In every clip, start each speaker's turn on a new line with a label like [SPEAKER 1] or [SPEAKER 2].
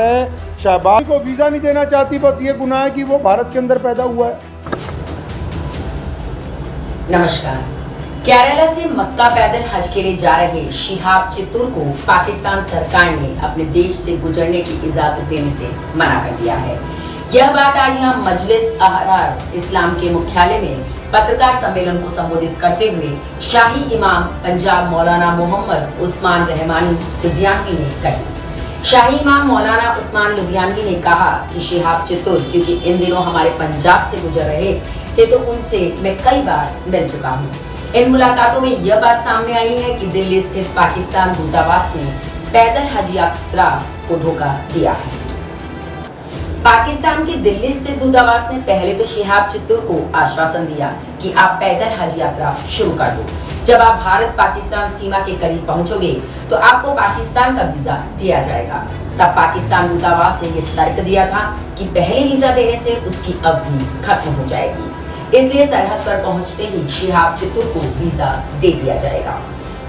[SPEAKER 1] शहबाज को वीज़ा नहीं देना चाहती, बस ये गुनाह है कि वो भारत के अंदर पैदा हुआ है।
[SPEAKER 2] नमस्कार। केरला से मक्का पैदल हज के लिए जा रहे शिहाब चित्तूर को पाकिस्तान सरकार ने अपने देश से गुजरने की इजाजत देने से मना कर दिया है। यह बात आज यहाँ मजलिस अहरार इस्लाम के मुख्यालय में पत्रकार सम्मेलन को संबोधित करते हुए शाही इमाम पंजाब मौलाना मोहम्मद उस्मान रहमानी लुधियानवी ने कही। शाही इमाम मौलाना उस्मान लुधियानवी ने कहा कि शिहाब चित्तूर क्योंकि इन दिनों हमारे पंजाब से गुजर रहे थे तो उनसे मैं कई बार मिल चुका हूँ। इन मुलाकातों में यह बात सामने आई है कि दिल्ली स्थित पाकिस्तान दूतावास ने पैदल हज यात्रा को धोखा दिया है। पाकिस्तान के दिल्ली स्थित दूतावास ने पहले तो शिहाब चित्तूर को आश्वासन दिया कि आप पैदल हज यात्रा शुरू कर दो। जब आप भारत पाकिस्तान सीमा के करीब पहुंचोगे तो आपको पाकिस्तान का वीजा दिया जाएगा। तब पाकिस्तान दूतावास ने यह तर्क दिया था कि पहले वीजा देने से उसकी अवधि खत्म हो जाएगी, इसलिए सरहद पर पहुंचते ही शिहाब चित्तूर को वीजा दे दिया जाएगा।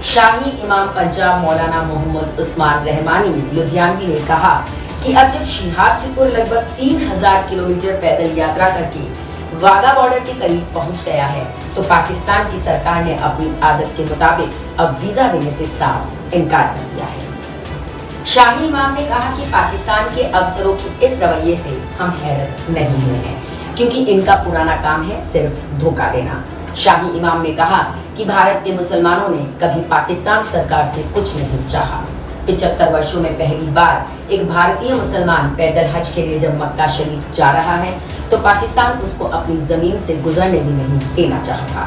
[SPEAKER 2] शाही इमाम पंजाब मौलाना मोहम्मद उस्मान रहमानी लुधियानवी ने कहा कि अब जब शिहाब चित्तूर लगभग 3000 किलोमीटर पैदल यात्रा करके वाघा बॉर्डर के करीब पहुंच गया है तो पाकिस्तान की सरकार ने अपनी आदत के मुताबिक अब वीजा देने से साफ इनकार कर दिया है। शाही इमाम ने कहा कि पाकिस्तान के अफसरों की इस रवैये से हम हैरत नहीं हुए हैं क्योंकि इनका पुराना काम है सिर्फ धोखा देना। शाही इमाम ने कहा कि भारत के मुसलमानों ने कभी पाकिस्तान सरकार से कुछ नहीं चाहा। 75 वर्षों में पहली बार एक भारतीय मुसलमान पैदल हज के लिए जब मक्का शरीफ जा रहा है तो पाकिस्तान उसको अपनी जमीन से गुजरने भी नहीं देना चाहता।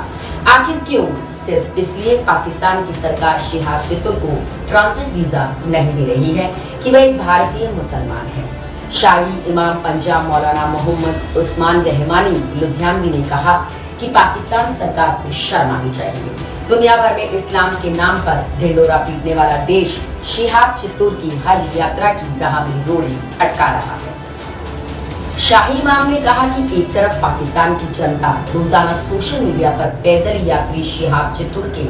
[SPEAKER 2] आखिर क्यों? सिर्फ इसलिए पाकिस्तान की सरकार शिहाब चित्तूर को ट्रांजिट वीजा नहीं दे रही है कि वह एक भारतीय मुसलमान है। शाही इमाम पंजाब मौलाना मोहम्मद उस्मान रहमानी लुधियानवी ने कहा कि पाकिस्तान सरकार को शर्म आनी चाहिए। दुनिया भर में इस्लाम के नाम पर ढिंडोरा पीटने वाला देश शिहाब चित्तूर की हज यात्रा की राह में रोड़े अटका रहा है। शाही इमाम ने कहा कि एक तरफ पाकिस्तान की जनता रोजाना सोशल मीडिया पर पैदल यात्री शिहाब चित्तूर के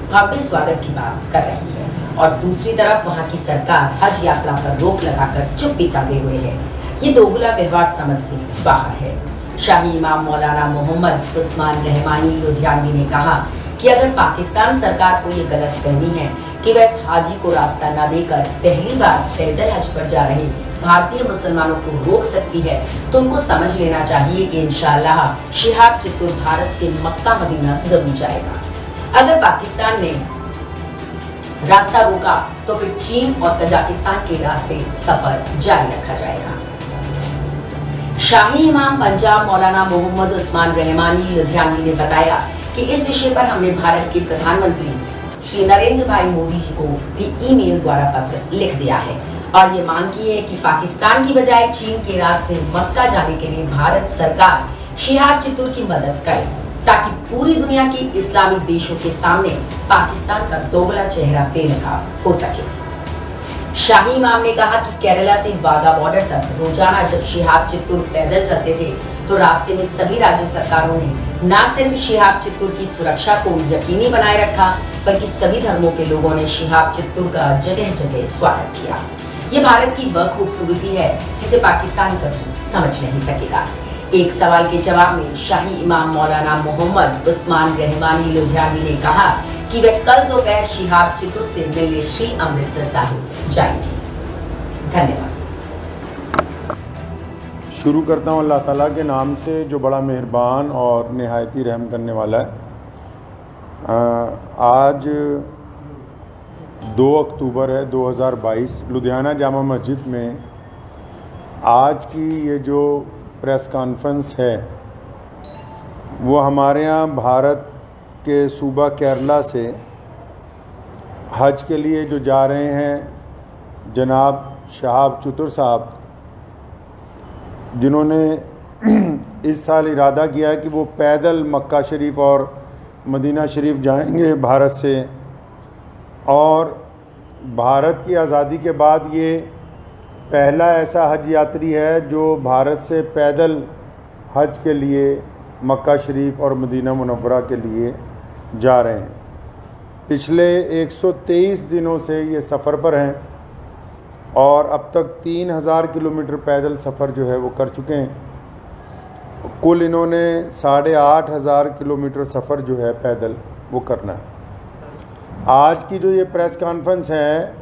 [SPEAKER 2] भव्य स्वागत की बात कर रही है और दूसरी तरफ वहां की सरकार हज यात्रा पर रोक लगाकर चुप्पी साधे हुए है। ये दोगला व्यवहार समझ से बाहर है। शाही इमाम मौलाना मोहम्मद उस्मान रहमानी लुधियानवी ने कहा कि अगर पाकिस्तान सरकार को ये गलतफहमी है कि वह इस हाजी को रास्ता न देकर पहली बार पैदल हज पर जा रहे भारतीय मुसलमानों को रोक सकती है तो उनको समझ लेना चाहिए कि इंशाअल्लाह शिहाब चित्तूर भारत से मक्का मदीना जरूर जाएगा। अगर पाकिस्तान ने रास्ता रोका तो फिर चीन और कजाकिस्तान के रास्ते सफर जारी रखा जाएगा। शाही इमाम पंजाब मौलाना मोहम्मद उस्मान रहमानी लुधियानवी ने बताया कि इस विषय पर हमने भारत के प्रधानमंत्री श्री नरेंद्र भाई मोदी जी को भी ईमेल द्वारा पत्र लिख दिया है और ये मांग की है कि पाकिस्तान की बजाय चीन के रास्ते मक्का जाने के लिए भारत सरकार शिहाब चित्तूर की मदद करे ताकि पूरी दुनिया के इस्लामिक देशों के सामने पाकिस्तान का दोगला चेहरा बेनकाब हो सके। शाही इमाम ने कहा कि केरला से वाघा बॉर्डर तक रोजाना जब शिहाब चित्तूर पैदल चलते थे तो रास्ते में सभी राज्य सरकारों ने न सिर्फ शिहाब चित्तूर की सुरक्षा को यकीनी बनाए रखा बल्कि सभी धर्मों के लोगों ने शिहाब चित्तूर का जगह जगह स्वागत किया। ये भारत की वह खूबसूरती है जिसे पाकिस्तान कभी समझ नहीं सकेगा। एक सवाल के जवाब में शाही इमाम मौलाना मोहम्मद उस्मान रहमानी लुधियानवी ने कहा कि वे कल दोपहर शिहाब चित्तूर से मिलने श्री अमृतसर साहिब जाएंगे। धन्यवाद।
[SPEAKER 1] शुरू करता हूँ अल्लाह ताला के नाम से जो बड़ा मेहरबान और निहायती रहम करने वाला है। आज 2 अक्टूबर है 2022। लुधियाना जामा मस्जिद में आज की ये जो प्रेस कॉन्फ्रेंस है वो हमारे यहाँ भारत के सूबा केरला से हज के लिए जो जा रहे हैं जनाब शिहाब चित्तूर साहब, जिन्होंने इस साल इरादा किया है कि वो पैदल मक्का शरीफ और मदीना शरीफ जाएंगे भारत से, और भारत की आज़ादी के बाद ये पहला ऐसा हज यात्री है जो भारत से पैदल हज के लिए मक्का शरीफ और मदीना मुनव्वरा के लिए जा रहे हैं। पिछले 123 दिनों से ये सफ़र पर हैं और अब तक 3000 किलोमीटर पैदल सफ़र जो है वो कर चुके हैं। कुल इन्होंने 8500 किलोमीटर सफ़र जो है पैदल वो करना है। आज की जो ये प्रेस कॉन्फ्रेंस है,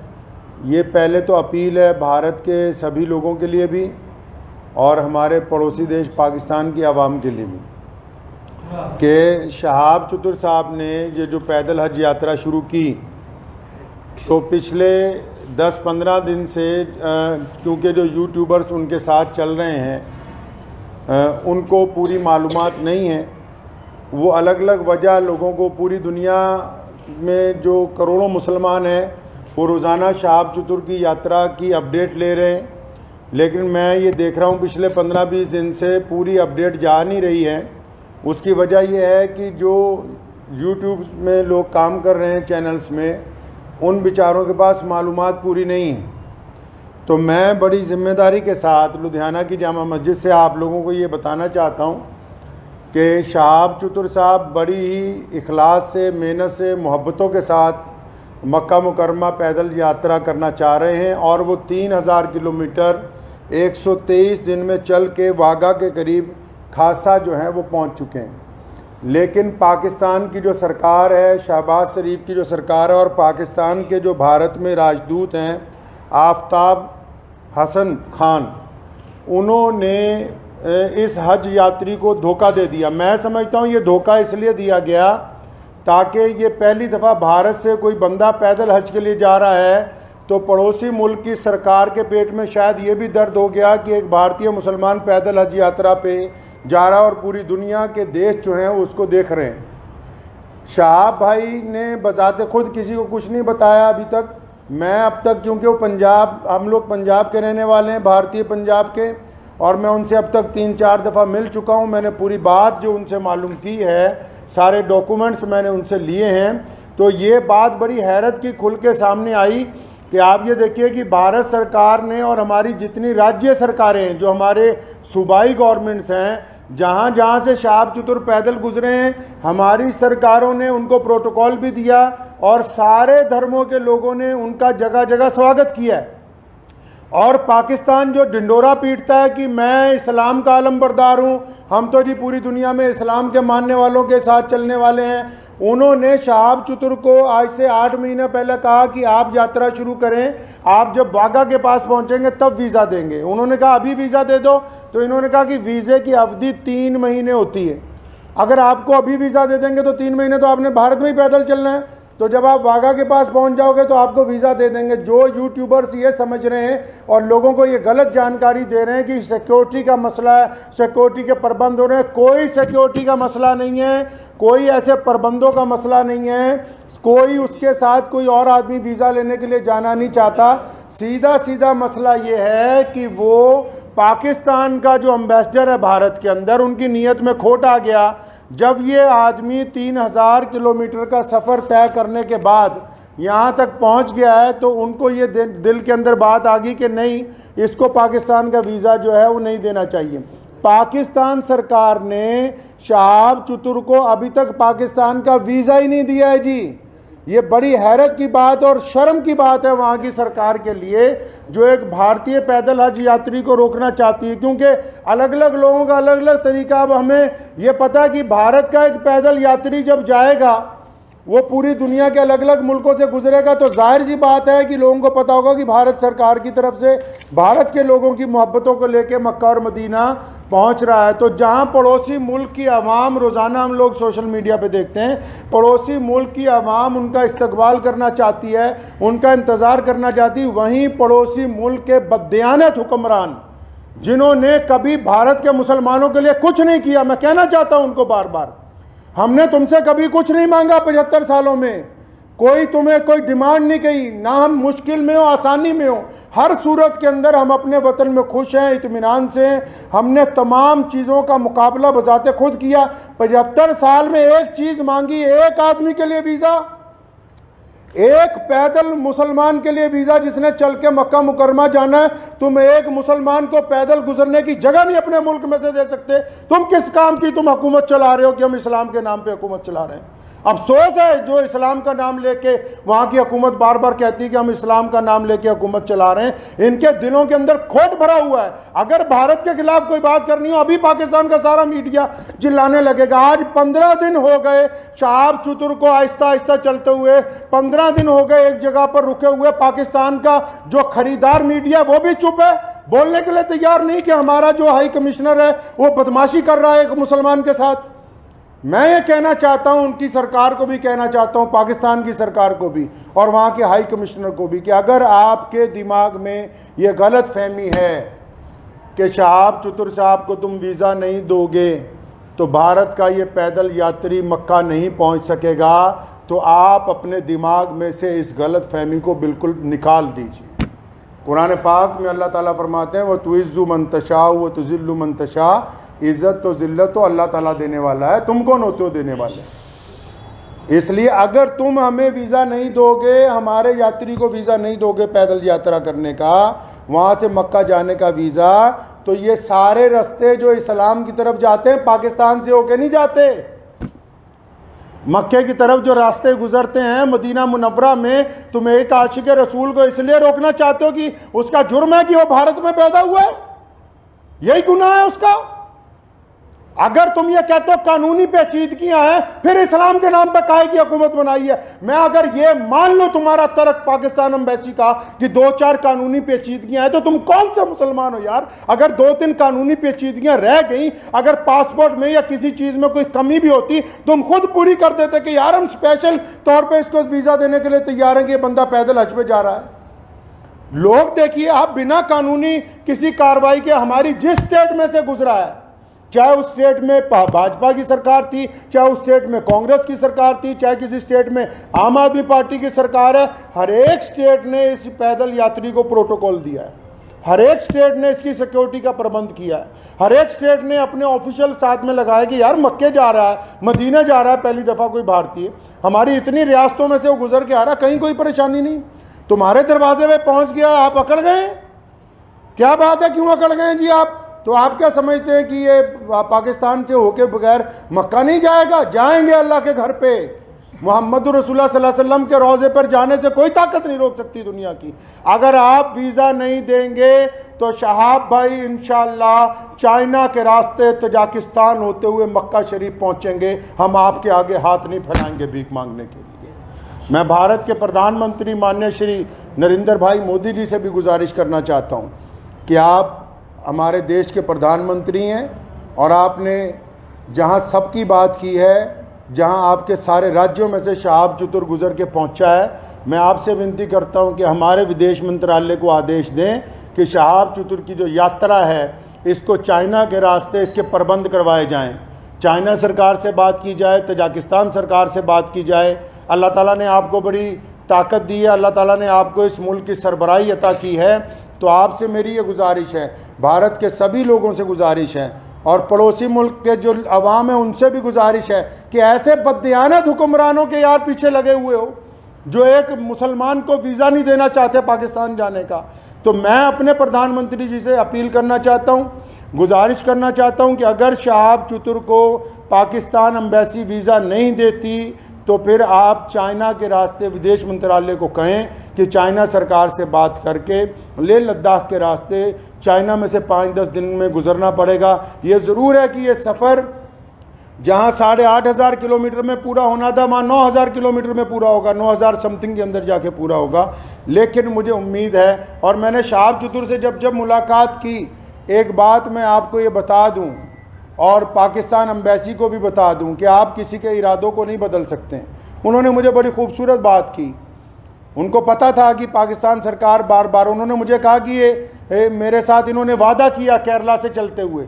[SPEAKER 1] ये पहले तो अपील है भारत के सभी लोगों के लिए भी और हमारे पड़ोसी देश पाकिस्तान की आवाम के लिए भी, कि शहाब चतुर साहब ने ये जो पैदल हज यात्रा शुरू की, तो पिछले 10-15 दिन से क्योंकि जो यूट्यूबर्स उनके साथ चल रहे हैं उनको पूरी मालूमात नहीं है। वो अलग अलग वजह लोगों को, पूरी दुनिया में जो करोड़ों मुसलमान हैं वो रोज़ाना शहाब चतुर की यात्रा की अपडेट ले रहे हैं, लेकिन मैं ये देख रहा हूँ पिछले 15-20 दिन से पूरी अपडेट जा नहीं रही है। उसकी वजह यह है कि जो यूट्यूब में लोग काम कर रहे हैं चैनल्स में, उन बेचारों के पास मालूमात पूरी नहीं है। तो मैं बड़ी ज़िम्मेदारी के साथ लुधियाना की जामा मस्जिद से आप लोगों को ये बताना चाहता हूँ कि शहाब चतुर साहब बड़ी ही इखलास से, मेहनत से, मोहब्बतों के साथ मक्का मुकरमा पैदल यात्रा करना चाह रहे हैं और वो 3000 किलोमीटर 123 दिन में चल के वाघा के करीब खासा जो है वो पहुंच चुके हैं। लेकिन पाकिस्तान की जो सरकार है, शहबाज शरीफ की जो सरकार है, और पाकिस्तान के जो भारत में राजदूत हैं आफ्ताब हसन खान, उन्होंने इस हज यात्री को धोखा दे दिया। मैं समझता हूँ ये धोखा इसलिए दिया गया ताकि ये पहली दफ़ा भारत से कोई बंदा पैदल हज के लिए जा रहा है तो पड़ोसी मुल्क की सरकार के पेट में शायद ये भी दर्द हो गया कि एक भारतीय मुसलमान पैदल हज यात्रा पे जा रहा है और पूरी दुनिया के देश जो हैं उसको देख रहे हैं। शहाब भाई ने बजाते खुद किसी को कुछ नहीं बताया अभी तक। मैं अब तक, क्योंकि वो पंजाब, हम लोग पंजाब के रहने वाले हैं, भारतीय पंजाब के, और मैं उनसे अब तक 3-4 दफ़ा मिल चुका हूँ। मैंने पूरी बात जो उनसे मालूम की है, सारे डॉक्यूमेंट्स मैंने उनसे लिए हैं। तो ये बात बड़ी हैरत की खुल के सामने आई कि आप ये देखिए कि भारत सरकार ने और हमारी जितनी राज्य सरकारें हैं, जो हमारे सूबाई गवर्नमेंट्स हैं, जहाँ जहाँ से शहाब चतुर पैदल गुजरे हैं, हमारी सरकारों ने उनको प्रोटोकॉल भी दिया और सारे धर्मों के लोगों ने उनका जगह जगह स्वागत किया है। और पाकिस्तान जो डिंडोरा पीटता है कि मैं इस्लाम का आलमबरदार हूँ, हम तो जी पूरी दुनिया में इस्लाम के मानने वालों के साथ चलने वाले हैं, उन्होंने शहाब चतुर को आज से 8 महीने पहले कहा कि आप यात्रा शुरू करें, आप जब वाघा के पास पहुँचेंगे तब वीज़ा देंगे। उन्होंने कहा अभी वीज़ा दे दो, तो इन्होंने कहा कि वीज़े की अवधि 3 महीने होती है। अगर आपको अभी वीज़ा दे देंगे तो 3 महीने तो आपने भारत में ही पैदल चलना है, तो जब आप वाघा के पास पहुंच जाओगे तो आपको वीज़ा दे देंगे। जो यूट्यूबर्स ये समझ रहे हैं और लोगों को ये गलत जानकारी दे रहे हैं कि सिक्योरिटी का मसला है, सिक्योरिटी के प्रबंध हो रहे हैं, कोई सिक्योरिटी का मसला नहीं है, कोई ऐसे प्रबंधों का मसला नहीं है, कोई उसके साथ कोई और आदमी वीज़ा लेने के लिए जाना नहीं चाहता। सीधा सीधा मसला ये है कि वो पाकिस्तान का जो एम्बेसडर है भारत के अंदर, उनकी नीयत में खोट आ गया। जब ये आदमी 3000 किलोमीटर का सफ़र तय करने के बाद यहाँ तक पहुँच गया है, तो उनको ये दिल के अंदर बात आ गई कि नहीं, इसको पाकिस्तान का वीज़ा जो है वो नहीं देना चाहिए। पाकिस्तान सरकार ने शहाब चतुर को अभी तक पाकिस्तान का वीज़ा ही नहीं दिया है जी। ये बड़ी हैरत की बात और शर्म की बात है वहाँ की सरकार के लिए, जो एक भारतीय पैदल हज यात्री को रोकना चाहती है, क्योंकि अलग अलग लोगों का अलग अलग तरीका। अब हमें ये पता कि भारत का एक पैदल यात्री जब जाएगा वो पूरी दुनिया के अलग अलग मुल्कों से गुजरेगा, तो जाहिर सी बात है कि लोगों को पता होगा कि भारत सरकार की तरफ से भारत के लोगों की मोहब्बतों को लेकर मक्का और मदीना पहुंच रहा है। तो जहां पड़ोसी मुल्क की आवाम, रोज़ाना हम लोग सोशल मीडिया पे देखते हैं, पड़ोसी मुल्क की आवाम उनका इस्तकबाल करना चाहती है, उनका इंतज़ार करना चाहती है, वहीं पड़ोसी मुल्क के बददियानत हुक्मरान जिन्होंने कभी भारत के मुसलमानों के लिए कुछ नहीं किया, मैं कहना चाहता हूँ उनको बार बार, हमने तुमसे कभी कुछ नहीं मांगा 75 सालों में, कोई तुम्हें कोई डिमांड नहीं की, ना हम मुश्किल में हो आसानी में हो, हर सूरत के अंदर हम अपने वतन में खुश हैं, इत्मीनान से। हमने तमाम चीज़ों का मुकाबला बजाते खुद किया। 75 साल में एक चीज़ मांगी, एक आदमी के लिए वीज़ा, एक पैदल मुसलमान के लिए वीज़ा जिसने चल के मक्का मुकरमा जाना है। तुम एक मुसलमान को पैदल गुजरने की जगह नहीं अपने मुल्क में से दे सकते। तुम किस काम की तुम हुकूमत चला रहे हो कि हम इस्लाम के नाम पे हुकूमत चला रहे हैं? अफसोस है जो इस्लाम का नाम लेके वहाँ की हुकूमत बार बार कहती है कि हम इस्लाम का नाम लेके हुकूमत चला रहे हैं, इनके दिलों के अंदर खोट भरा हुआ है। अगर भारत के खिलाफ कोई बात करनी हो, अभी पाकिस्तान का सारा मीडिया चिल्लाने लगेगा। आज 15 दिन हो गए शहाब चतुर को आहिस्ता आहिस्ता चलते हुए, 15 दिन हो गए एक जगह पर रुके हुए। पाकिस्तान का जो खरीदार मीडिया वो भी चुप है, बोलने के लिए तैयार नहीं कि हमारा जो हाई कमिश्नर है वो बदमाशी कर रहा है एक मुसलमान के साथ। मैं ये कहना चाहता हूं, उनकी सरकार को भी कहना चाहता हूं, पाकिस्तान की सरकार को भी और वहाँ के हाई कमिश्नर को भी, कि अगर आपके दिमाग में ये गलत फहमी है कि शहाब चतुर साहब को तुम वीज़ा नहीं दोगे तो भारत का ये पैदल यात्री मक्का नहीं पहुँच सकेगा, तो आप अपने दिमाग में से इस गलत फहमी को बिल्कुल निकाल दीजिए। कुरान पाक में अल्लाह ताला फरमाते हैं, वह तुइज़्ज़ु मन तशा व तुज़िल्लु मन तशा, इज़्ज़त तो ज़िल्लत तो अल्लाह ताला देने वाला है, तुम कौन होते हो देने वाले। इसलिए अगर तुम हमें वीज़ा नहीं दोगे, हमारे यात्री को वीज़ा नहीं दोगे पैदल यात्रा करने का, वहाँ से मक्का जाने का वीज़ा, तो ये सारे रास्ते जो इस्लाम की तरफ जाते हैं पाकिस्तान से होके नहीं जाते। मक्के की तरफ जो रास्ते गुजरते हैं मदीना मुनव्वरा में, तुम एक आशिक रसूल को इसलिए रोकना चाहते हो कि उसका जुर्म है कि वो भारत में पैदा हुआ है, यही गुनाह है उसका। अगर तुम ये कहते हो कानूनी पेचीदगियां हैं, फिर इस्लाम के नाम पर काहे की हुकूमत बनाई है। मैं अगर ये मान लो तुम्हारा तर्क पाकिस्तान एम्बेसी का कि 2-4 कानूनी पेचीदगियां हैं, तो तुम कौन सा मुसलमान हो यार। अगर 2-3 कानूनी पेचीदगियां रह गई, अगर पासपोर्ट में या किसी चीज में कोई कमी भी होती, तुम खुद पूरी कर देते कि यार हम स्पेशल तौर पर इसको वीजा देने के लिए तैयार हैं कि ये बंदा पैदल हज पे जा रहा है। लोग देखिए, आप बिना कानूनी किसी कार्रवाई के हमारी जिस स्टेट में से गुजरा है, चाहे उस स्टेट में भाजपा की सरकार थी, चाहे उस स्टेट में कांग्रेस की सरकार थी, चाहे किसी स्टेट में आम आदमी पार्टी की सरकार है, हर एक स्टेट ने इस पैदल यात्री को प्रोटोकॉल दिया है, हर एक स्टेट ने इसकी सिक्योरिटी का प्रबंध किया है, हर एक स्टेट ने अपने ऑफिशियल साथ में लगाया कि यार मक्के जा रहा है, मदीना जा रहा है पहली दफ़ा कोई भारतीय, हमारी इतनी रियासतों में से वो गुजर के आ रहा, कहीं कोई परेशानी नहीं। तुम्हारे दरवाजे में पहुँच गया, आप अकड़ गए, क्या बात है, क्यों अकड़ गए जी आप। तो आप क्या समझते हैं कि ये पाकिस्तान से होके बगैर मक्का नहीं जाएगा? जाएंगे अल्लाह के घर पे। मोहम्मद रसूलुल्लाह सल्लल्लाहु अलैहि वसल्लम के रोज़े पर जाने से कोई ताकत नहीं रोक सकती दुनिया की। अगर आप वीज़ा नहीं देंगे तो शहाब भाई इंशाअल्लाह चाइना के रास्ते तजाकिस्तान होते हुए मक्का शरीफ पहुँचेंगे। हम आपके आगे हाथ नहीं फैलाएंगे भीख मांगने के लिए। मैं भारत के प्रधानमंत्री माननीय श्री नरेंद्र भाई मोदी जी से भी गुजारिश करना चाहता हूँ कि आप हमारे देश के प्रधानमंत्री हैं और आपने जहां सबकी बात की है, जहां आपके सारे राज्यों में से शहाब चतुर गुजर के पहुंचा है, मैं आपसे विनती करता हूं कि हमारे विदेश मंत्रालय को आदेश दें कि शहाब चतुर की जो यात्रा है इसको चाइना के रास्ते इसके प्रबंध करवाए जाएं। चाइना सरकार से बात की जाए, तजाकिस्तान सरकार से बात की जाए। अल्लाह ताला ने आपको बड़ी ताकत दी है, अल्लाह ताला ने आपको इस मुल्क की सरबराही अता की है। तो आपसे मेरी ये गुजारिश है, भारत के सभी लोगों से गुजारिश है और पड़ोसी मुल्क के जो अवाम है उनसे भी गुजारिश है कि ऐसे बददियानत हुक्मरानों के यार पीछे लगे हुए हो जो एक मुसलमान को वीज़ा नहीं देना चाहते पाकिस्तान जाने का। तो मैं अपने प्रधानमंत्री जी से अपील करना चाहता हूँ, गुजारिश करना चाहता हूँ कि अगर शहाब चतुर को पाकिस्तान एम्बेसी वीज़ा नहीं देती तो फिर आप चाइना के रास्ते विदेश मंत्रालय को कहें कि चाइना सरकार से बात करके लेह लद्दाख के रास्ते चाइना में से 5-10 दिन में गुजरना पड़ेगा। ये ज़रूर है कि ये सफ़र जहाँ 8,500 किलोमीटर में पूरा होना था वहाँ 9,000 किलोमीटर में पूरा होगा, 9,000 समथिंग के अंदर जाके पूरा होगा। लेकिन मुझे उम्मीद है, और मैंने शहाब चतुर से जब मुलाकात की, एक बात मैं आपको ये बता दूँ और पाकिस्तान एम्बेसी को भी बता दूं कि आप किसी के इरादों को नहीं बदल सकते हैं। उन्होंने मुझे बड़ी खूबसूरत बात की, उनको पता था कि पाकिस्तान सरकार बार बार, उन्होंने मुझे कहा कि ये मेरे साथ इन्होंने वादा किया केरला से चलते हुए,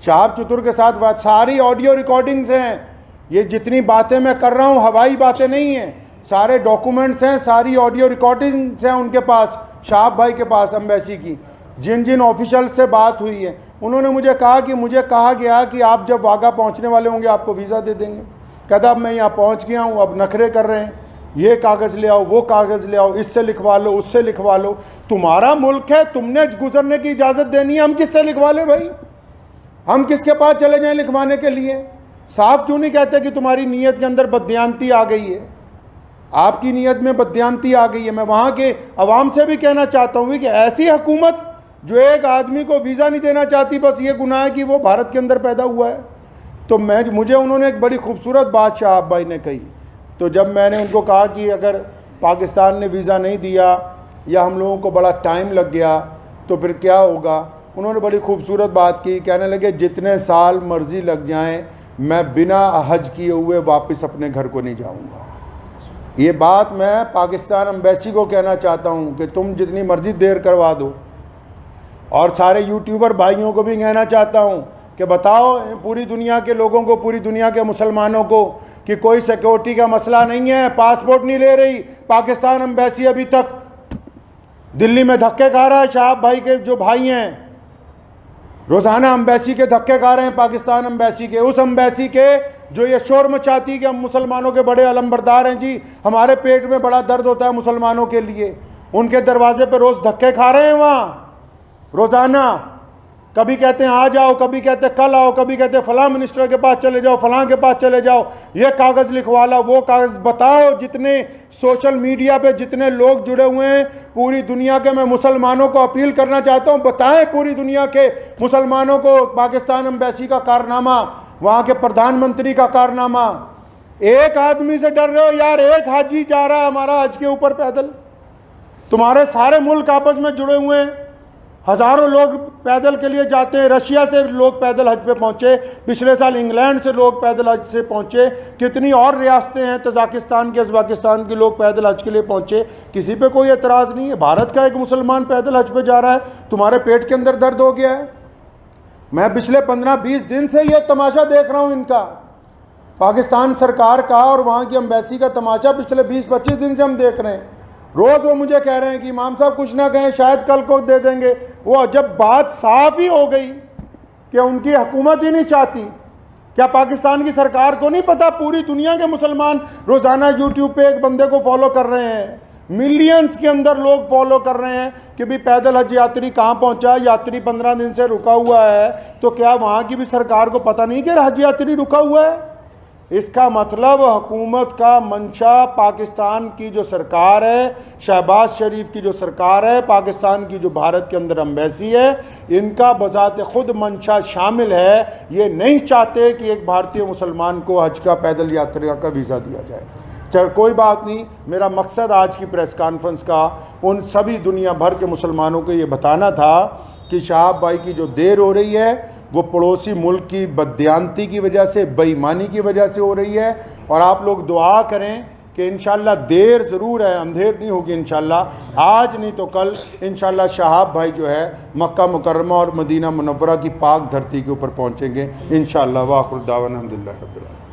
[SPEAKER 1] शहाब चतुर के साथ सारी ऑडियो रिकॉर्डिंग्स हैं, ये जितनी बातें मैं कर रहा हूँ हवाई बातें नहीं हैं, सारे डॉक्यूमेंट्स हैं, सारी ऑडियो रिकॉर्डिंग्स हैं उनके पास, शहाब भाई के पास एम्बेसी की, जिन जिन ऑफिशियल से बात हुई है। उन्होंने मुझे कहा कि मुझे कहा गया कि आप जब वाघा पहुंचने वाले होंगे आपको वीज़ा दे देंगे। कहता अब मैं यहाँ पहुंच गया हूँ, अब नखरे कर रहे हैं, ये कागज़ ले आओ, वो कागज़ ले आओ, इससे लिखवा लो, उससे लिखवा लो। तुम्हारा मुल्क है, तुमने गुजरने की इजाज़त देनी है, हम किससे लिखवा लें भाई? हम किसके पास चले जाएं लिखवाने के लिए? साफ क्यों नहीं कहते कि तुम्हारी नीयत के अंदर बदयांती आ गई है, आपकी नीयत में बदयांती आ गई है। मैं वहाँ के अवाम से भी कहना चाहता हूँ कि ऐसी हुकूमत जो एक आदमी को वीज़ा नहीं देना चाहती, बस ये गुनाह है कि वो भारत के अंदर पैदा हुआ है। तो मुझे उन्होंने एक बड़ी खूबसूरत बात शहाब भाई ने कही। तो जब मैंने उनको कहा कि अगर पाकिस्तान ने वीज़ा नहीं दिया या हम लोगों को बड़ा टाइम लग गया तो फिर क्या होगा, उन्होंने बड़ी खूबसूरत बात की। कहने लगे जितने साल मर्ज़ी लग जाएं, मैं बिना हज किए हुए वापस अपने घर को नहीं जाऊंगा। ये बात मैं पाकिस्तान एम्बेसी को कहना चाहता हूं कि तुम जितनी मर्ज़ी देर करवा दो, और सारे यूट्यूबर भाइयों को भी कहना चाहता हूं कि बताओ पूरी दुनिया के लोगों को, पूरी दुनिया के मुसलमानों को कि कोई सिक्योरिटी का मसला नहीं है, पासपोर्ट नहीं ले रही पाकिस्तान एम्बेसी। अभी तक दिल्ली में धक्के खा रहा है, शहाब भाई के जो भाई हैं रोज़ाना एम्बेसी के धक्के खा रहे हैं, पाकिस्तान एम्बेसी के, उस एम्बेसी के जो ये शोर मचाती कि हम मुसलमानों के बड़े अलंबरदार हैं जी, हमारे पेट में बड़ा दर्द होता है मुसलमानों के लिए। उनके दरवाजे पर रोज़ धक्के खा रहे हैं वहाँ रोज़ाना। कभी कहते हैं आ जाओ, कभी कहते हैं कल आओ, कभी कहते हैं फलां मिनिस्टर के पास चले जाओ, फलां के पास चले जाओ, ये कागज़ लिखवा लो, वो कागज़। बताओ जितने सोशल मीडिया पे जितने लोग जुड़े हुए हैं पूरी दुनिया के, मैं मुसलमानों को अपील करना चाहता हूँ, बताएं पूरी दुनिया के मुसलमानों को पाकिस्तान एम्बेसी का कारनामा, वहाँ के प्रधानमंत्री का कारनामा। एक आदमी से डर रहे हो यार, एक हाजी जा रहा है हमारा हज के ऊपर पैदल, तुम्हारे सारे मुल्क आपस में जुड़े हुए हैं, हज़ारों लोग पैदल के लिए जाते हैं। रशिया से लोग पैदल हज पे पहुँचे, पिछले साल इंग्लैंड से लोग पैदल हज से पहुँचे, कितनी और रियासतें हैं, तजाकिस्तान के, उज़्बेकिस्तान के लोग पैदल हज के लिए पहुँचे, किसी पे कोई एतराज़ नहीं है। भारत का एक मुसलमान पैदल हज पे जा रहा है, तुम्हारे पेट के अंदर दर्द हो गया है। मैं पिछले 15-20 दिन से ये तमाशा देख रहा हूँ इनका, पाकिस्तान सरकार का और वहाँ की एम्बेसी का तमाशा पिछले 20-25 दिन से हम देख रहे हैं। रोज़ वो मुझे कह रहे हैं कि इमाम साहब कुछ ना कहें, शायद कल को दे देंगे। वो जब बात साफ ही हो गई कि उनकी हुकूमत ही नहीं चाहती, क्या पाकिस्तान की सरकार को नहीं पता पूरी दुनिया के मुसलमान रोज़ाना यूट्यूब पे एक बंदे को फॉलो कर रहे हैं, मिलियंस के अंदर लोग फॉलो कर रहे हैं कि भी पैदल हज यात्री कहाँ पहुँचा, यात्री 15 दिन से रुका हुआ है, तो क्या वहाँ की भी सरकार को पता नहीं कि हज यात्री रुका हुआ है? इसका मतलब हुकूमत का मंशा, पाकिस्तान की जो सरकार है, शहबाज शरीफ की जो सरकार है, पाकिस्तान की जो भारत के अंदर एम्बेसी है, इनका बजाते खुद मंशा शामिल है। ये नहीं चाहते कि एक भारतीय मुसलमान को हज का पैदल यात्रा का वीज़ा दिया जाए। चल कोई बात नहीं, मेरा मकसद आज की प्रेस कॉन्फ्रेंस का उन सभी दुनिया भर के मुसलमानों को ये बताना था कि शहाब भाई की जो देर हो रही है वो पड़ोसी मुल्क की बदयांती की वजह से, बेईमानी की वजह से हो रही है। और आप लोग दुआ करें कि इंशाल्लाह देर ज़रूर है, अंधेर नहीं होगी इंशाल्लाह, आज नहीं तो कल इंशाल्लाह शहाब भाई जो है मक्का मुकर्रमा और मदीना मुनव्वरा की पाक धरती के ऊपर पहुँचेंगे इंशाल्लाह। वाखिर दावाना अल्हम्दुलिल्लाह रब्बिल आलमीन।